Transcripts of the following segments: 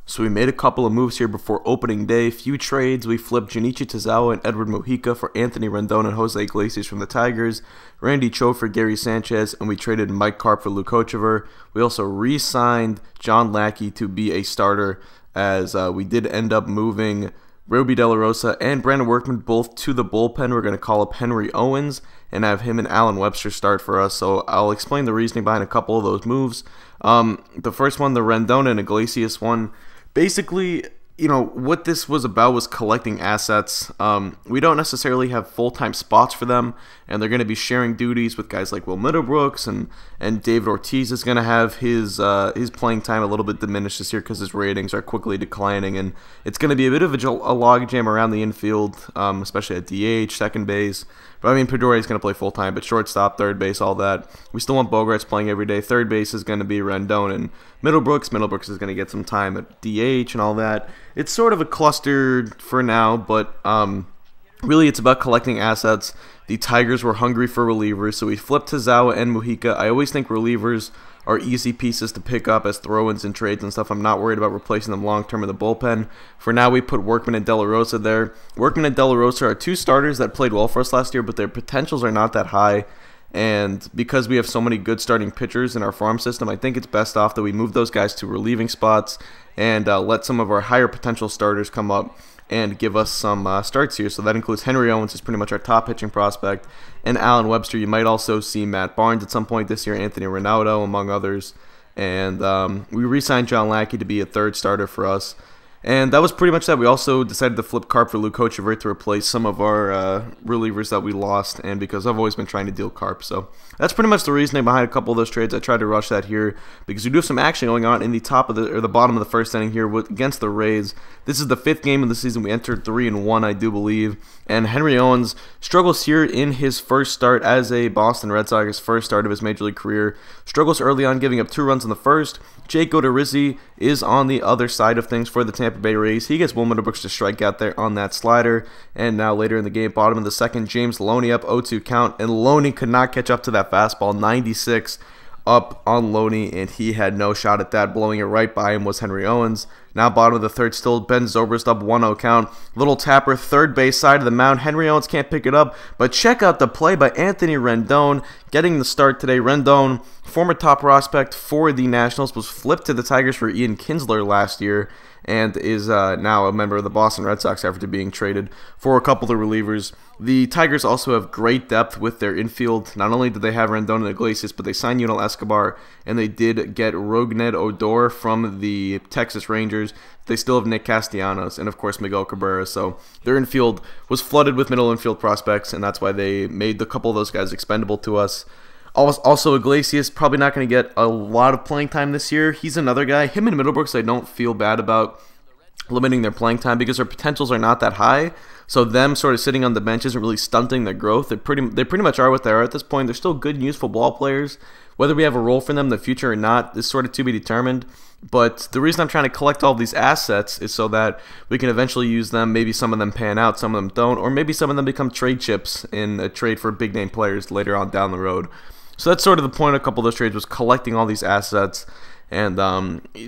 So we made a couple of moves here before opening day. Few trades. We flipped Junichi Tazawa and Edward Mojica for Anthony Rendon and Jose Iglesias from the Tigers, Randy Cho for Gary Sanchez, and we traded Mike Karp for Luke Hochevar. We also re-signed John Lackey to be a starter, as we did end up moving Roby De La Rosa and Brandon Workman both to the bullpen. We're going to call up Henry Owens and have him and Alan Webster start for us. So I'll explain the reasoning behind a couple of those moves. The first one, the Rendon and Iglesias one. Basically, you know, what this was about was collecting assets. We don't necessarily have full-time spots for them, and they're going to be sharing duties with guys like Will Middlebrooks, and David Ortiz is going to have his playing time a little bit diminished this year because his ratings are quickly declining, and it's going to be a bit of a logjam around the infield, especially at DH, second base. But I mean, Pedroia is going to play full-time, but shortstop, third base, all that. We still want Bogarts playing every day. Third base is going to be Rendon and Middlebrooks. Middlebrooks is going to get some time at DH and all that. It's sort of a cluster for now, but really it's about collecting assets. The Tigers were hungry for relievers, so we flipped Tazawa and Mojica. I always think relievers are easy pieces to pick up as throw-ins and trades and stuff. I'm not worried about replacing them long-term in the bullpen. For now, we put Workman and De La Rosa there. Workman and De La Rosa are two starters that played well for us last year, but their potentials are not that high. And because we have so many good starting pitchers in our farm system, I think it's best off that we move those guys to relieving spots and let some of our higher potential starters come up and give us some starts here. So that includes Henry Owens, who's pretty much our top pitching prospect, and Alan Webster. You might also see Matt Barnes at some point this year, Anthony Ronaldo, among others. And we re-signed John Lackey to be a third starter for us. And that was pretty much that. We also decided to flip Karp for Luke Hochevar to replace some of our relievers that we lost, and because I've always been trying to deal Karp. So that's pretty much the reasoning behind a couple of those trades. I tried to rush that here because we do have some action going on in the top of the bottom of the first inning here against the Rays. This is the 5th game of the season. We entered 3-1, I do believe. And Henry Owens struggles here in his first start as a Boston Red Sox, his first start of his major league career. Struggles early on, giving up 2 runs in the first. Jake Odorizzi is on the other side of things for the Tampa Bay Rays. He gets Will Middlebrooks to strike out there on that slider. And now later in the game, bottom of the second, James Loney up 0-2 count. And Loney could not catch up to that fastball. 96 up on Loney, and he had no shot at that. Blowing it right by him was Henry Owens. Now bottom of the third, still Ben Zobrist up 1-0 count. Little tapper, third base side of the mound. Henry Owens can't pick it up, but check out the play by Anthony Rendon, getting the start today. Rendon, former top prospect for the Nationals, was flipped to the Tigers for Ian Kinsler last year, and is now a member of the Boston Red Sox after being traded for a couple of relievers. The Tigers also have great depth with their infield. Not only did they have Rendon and Iglesias, but they signed Yunel Escobar, and they did get Rogned Odor from the Texas Rangers. They still have Nick Castellanos and, of course, Miguel Cabrera. So their infield was flooded with middle infield prospects, and that's why they made a couple of those guys expendable to us. Also, Iglesias probably not going to get a lot of playing time this year. He's another guy. Him and Middlebrooks, I don't feel bad about limiting their playing time because their potentials are not that high. So them sort of sitting on the bench isn't really stunting their growth. They pretty much are what they are at this point. They're still good and useful ball players. Whether we have a role for them in the future or not is sort of to be determined. But the reason I'm trying to collect all these assets is so that we can eventually use them. Maybe some of them pan out, some of them don't, or maybe some of them become trade chips in a trade for big name players later on down the road. So that's sort of the point of a couple of those trades, was collecting all these assets and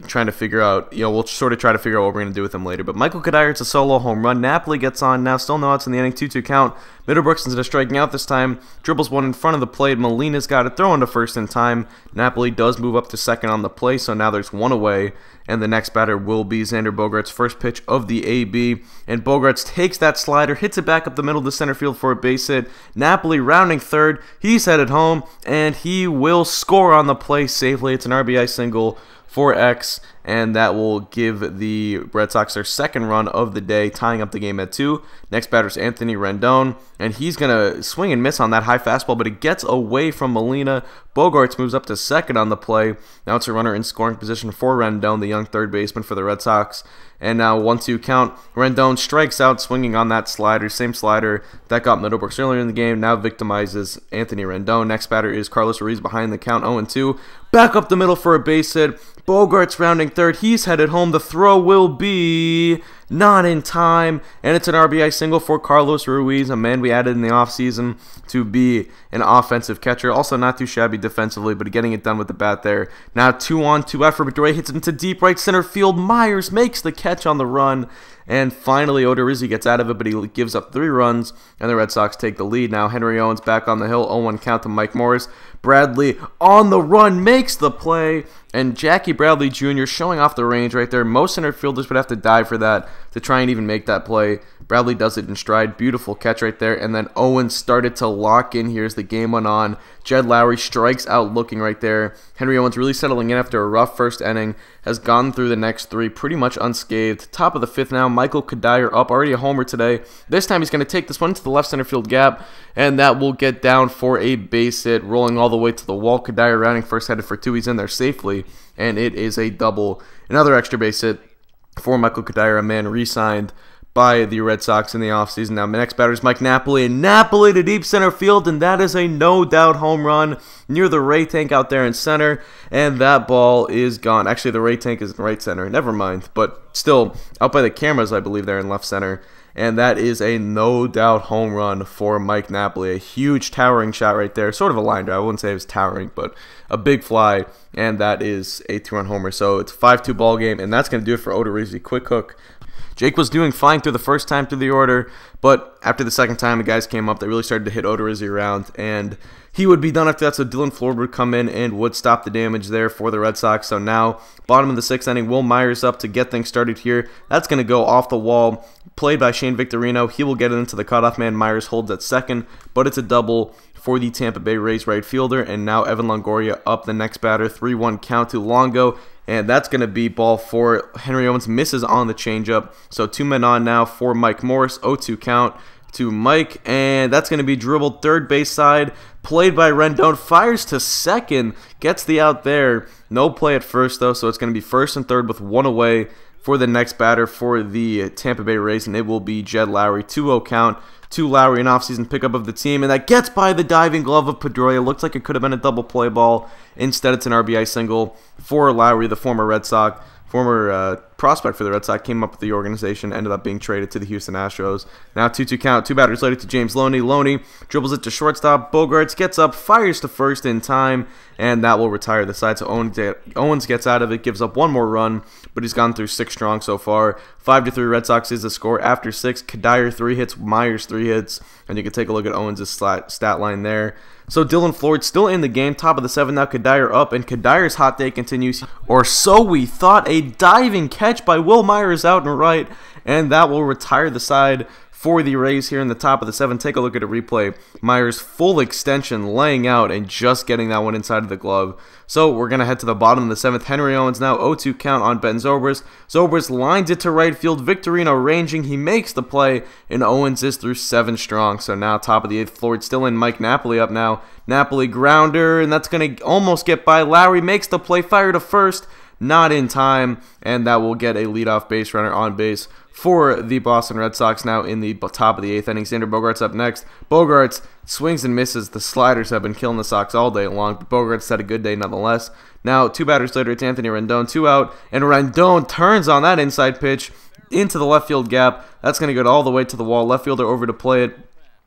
trying to figure out, we'll sort of try to figure out what we're going to do with them later. But Michael Kadire, it's a solo home run. Napoli gets on now, still no outs in the inning, 2-2 count. Middlebrooks, instead of striking out this time, dribbles one in front of the plate. Molina's got it, throw into first in time. Napoli does move up to second on the play, so now there's one away. And the next batter will be Xander Bogaerts' first pitch of the AB. And Bogaerts takes that slider, hits it back up the middle of the center field for a base hit. Napoli rounding third. He's headed home, and he will score on the play safely. It's an RBI single for X, and that will give the Red Sox their second run of the day, tying up the game at 2. Next batter is Anthony Rendon, and he's going to swing and miss on that high fastball, but it gets away from Molina. Bogaerts moves up to second on the play. Now it's a runner in scoring position for Rendon, the young third baseman for the Red Sox. And now 1-2 count. Rendon strikes out swinging on that slider, same slider that got Middlebrooks earlier in the game, now victimizes Anthony Rendon. Next batter is Carlos Ruiz behind the count, 0-2. Back up the middle for a base hit. Bogaerts rounding third. He's headed home. The throw will be not in time, and it's an RBI single for Carlos Ruiz, a man we added in the offseason to be an offensive catcher. Also not too shabby defensively, but getting it done with the bat there. Now 2-on-2 out for Pedroia, hits it into deep right center field. Myers makes the catch on the run, and finally Odorizzi gets out of it, but he gives up 3 runs, and the Red Sox take the lead. Now Henry Owens back on the hill, 0-1 count to Mike Morris. Bradley on the run makes the play, and Jackie Bradley Jr. showing off the range right there. Most center fielders would have to dive for that to try and even make that play. Bradley does it in stride. Beautiful catch right there, and then Owens started to lock in here as the game went on. Jed Lowry strikes out looking right there. Henry Owens really settling in after a rough first inning, has gone through the next 3 pretty much unscathed. Top of the 5th now, Michael Kadire up, already a homer today. This time he's going to take this one to the left center field gap, and that will get down for a base hit, rolling all the way to the wall. Kadire rounding first, headed for 2. He's in there safely, and it is a double. Another extra base hit for Michael Kadire, a man re-signed by the Red Sox in the offseason. Now, my next batter is Mike Napoli, and Napoli to deep center field, and that is a no-doubt home run near the Ray tank out there in center, and that ball is gone. Actually, the Ray tank is in right center. Never mind, but still out by the cameras, I believe, there in left center. And that is a no-doubt home run for Mike Napoli. A huge towering shot right there. Sort of a line drive. I wouldn't say it was towering, but a big fly. And that is a 2-run homer. So it's a 5-2 ball game, and that's going to do it for Odorizzi. Quick hook. Jake was doing fine through the first time through the order, but after the second time, the guys came up. They really started to hit Odorizzi around, and he would be done after that, so Dylan Ford would come in and would stop the damage there for the Red Sox. So now, bottom of the 6th inning, Will Myers up to get things started here. That's going to go off the wall, played by Shane Victorino. He will get it into the cutoff man. Myers holds at second, but it's a double for the Tampa Bay Rays right fielder, and now Evan Longoria up the next batter. 3-1 count to Longo. And that's going to be ball 4. Henry Owens misses on the changeup. So 2 men on now for Mike Morris. 0-2 count to Mike. And that's going to be dribbled third base side. Played by Rendon. Fires to second. Gets the out there. No play at first, though. So it's going to be first and third with 1 away for the next batter for the Tampa Bay Rays. And it will be Jed Lowry. 2-0 count to Lowry, an offseason pickup of the team, and that gets by the diving glove of Pedroia. Looks like it could have been a double play ball. Instead, it's an RBI single for Lowry, the former Red Sox, former prospect for the Red Sox, came up with the organization, ended up being traded to the Houston Astros. Now 2-2 count, 2 batters later to James Loney. Loney dribbles it to shortstop. Bogarts gets up, fires to first in time, and that will retire the side. So Owens gets out of it, gives up 1 more run, but he's gone through 6 strong so far. 5-3 Red Sox is the score after 6. Kadire 3 hits, Myers 3 hits, and you can take a look at Owens' stat line there. So Dylan Floyd still in the game, top of the 7th now. Kadire up, and Kadire's hot day continues. Or so we thought. A diving catch by Will Myers out and right, and that will retire the side for the Rays here in the top of the 7th. Take a look at a replay. Myers full extension, laying out, and just getting that one inside of the glove. So we're going to head to the bottom of the 7th. Henry Owens now 0-2 count on Ben Zobrist. Zobrist lines it to right field. Victorino ranging. He makes the play, and Owens is through 7 strong. So now top of the 8th. Floyd still in. Mike Napoli up now. Napoli grounder, and that's going to almost get by. Lowry makes the play. Fire to first. Not in time, and that will get a leadoff base runner on base for the Boston Red Sox now in the top of the 8th inning. Xander Bogaerts up next. Bogaerts swings and misses. The sliders have been killing the Sox all day long, but Bogaerts had a good day nonetheless. Now, 2 batters later, it's Anthony Rendon, 2 out, and Rendon turns on that inside pitch into the left field gap. That's going to go all the way to the wall. Left fielder over to play it.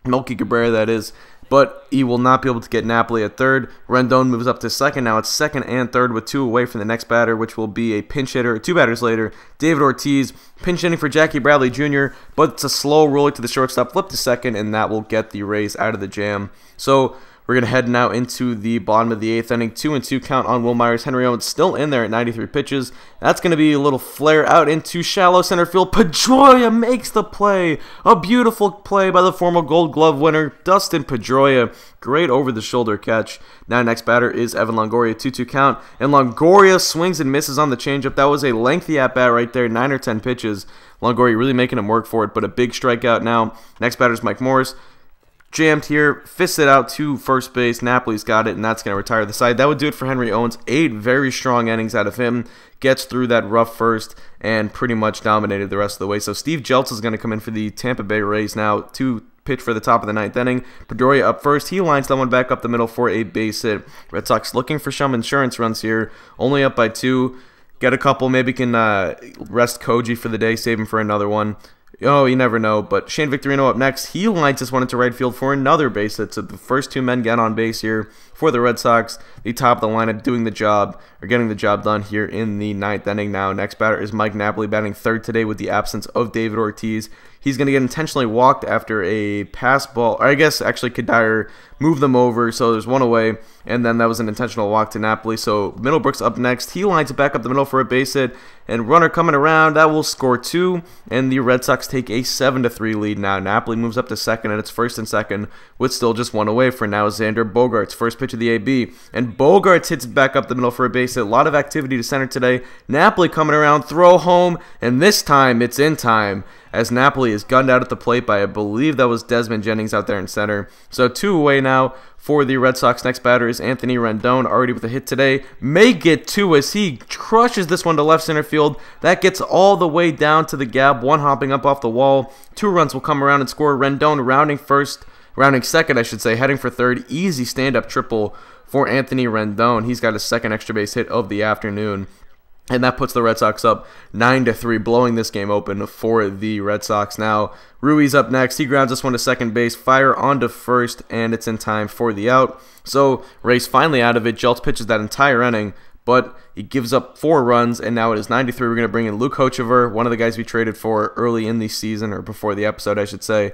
Melky Cabrera, that is. But he will not be able to get Napoli at third. Rendon moves up to second. Now it's second and third with 2 away from the next batter, which will be a pinch hitter. 2 batters later, David Ortiz pinch hitting for Jackie Bradley Jr., but it's a slow roller to the shortstop, flip to second, and that will get the Rays out of the jam. So we're going to head now into the bottom of the 8th inning. 2-2 count on Will Myers. Henry Owens still in there at 93 pitches. That's going to be a little flare out into shallow center field. Pedroia makes the play. A beautiful play by the former Gold Glove winner, Dustin Pedroia. Great over-the-shoulder catch. Now next batter is Evan Longoria. 2-2 count. And Longoria swings and misses on the changeup. That was a lengthy at-bat right there. 9 or 10 pitches. Longoria really making him work for it, but a big strikeout now. Next batter is Mike Morris. Jammed here, fists it out to first base. Napoli's got it, and that's going to retire the side. That would do it for Henry Owens. 8 very strong innings out of him. Gets through that rough first and pretty much dominated the rest of the way. So Steve Jeltz is going to come in for the Tampa Bay Rays now to pitch for the top of the 9th inning. Pedroia up first. He lines that one back up the middle for a base hit. Red Sox looking for some insurance runs here. Only up by 2. get a couple. Maybe can rest Koji for the day, save him for another one. Oh, you never know. But Shane Victorino up next. He lines this one into right field for another base hit. So the first 2 men get on base here for the Red Sox. The top of the lineup doing the job, or getting the job done here in the 9th inning now. Next batter is Mike Napoli, batting 3rd today with the absence of David Ortiz. He's going to get intentionally walked after a pass ball. Or I guess actually Kadire moved them over, so there's 1 away. And then that was an intentional walk to Napoli. So Middlebrooks up next. He lines it back up the middle for a base hit. And runner coming around. That will score 2. And the Red Sox take a 7-3 lead now. Napoli moves up to second, and it's 1st and 2nd with still just 1 away for now Xander Bogaerts. First pitch of the AB. And Bogaerts hits back up the middle for a base hit. A lot of activity to center today. Napoli coming around. Throw home. And this time it's in time, as Napoli is gunned out at the plate by, I believe that was Desmond Jennings out there in center. So 2 away now for the Red Sox. Next batter is Anthony Rendon, already with a hit today. May get 2 as he crushes this one to left center field. That gets all the way down to the gap, 1 hopping up off the wall. 2 runs will come around and score. Rendon rounding second, I should say, heading for 3rd. Easy stand-up triple for Anthony Rendon. He's got his 2nd extra base hit of the afternoon. And that puts the Red Sox up 9-3, blowing this game open for the Red Sox. Now, Ruiz up next. He grounds this one to second base. Fire onto first, and it's in time for the out. So, Ray's finally out of it. Jeltz pitches that entire inning, but he gives up 4 runs, and now it is 9-3. We're going to bring in Luke Hochevar, one of the guys we traded for early in the season, or before the episode, I should say.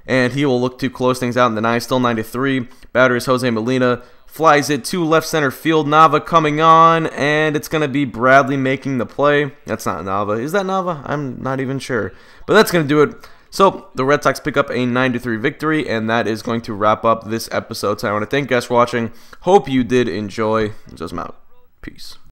And he will look to close things out in the 9th. Still 9-3. Batter is Jose Molina. Flies it to left center field. Nava coming on, and it's going to be Bradley making the play. That's not Nava. Is that Nava? I'm not even sure. But that's going to do it. So the Red Sox pick up a 9-3 victory, and that is going to wrap up this episode. So I want to thank you guys for watching. Hope you did enjoy. Just out. Peace.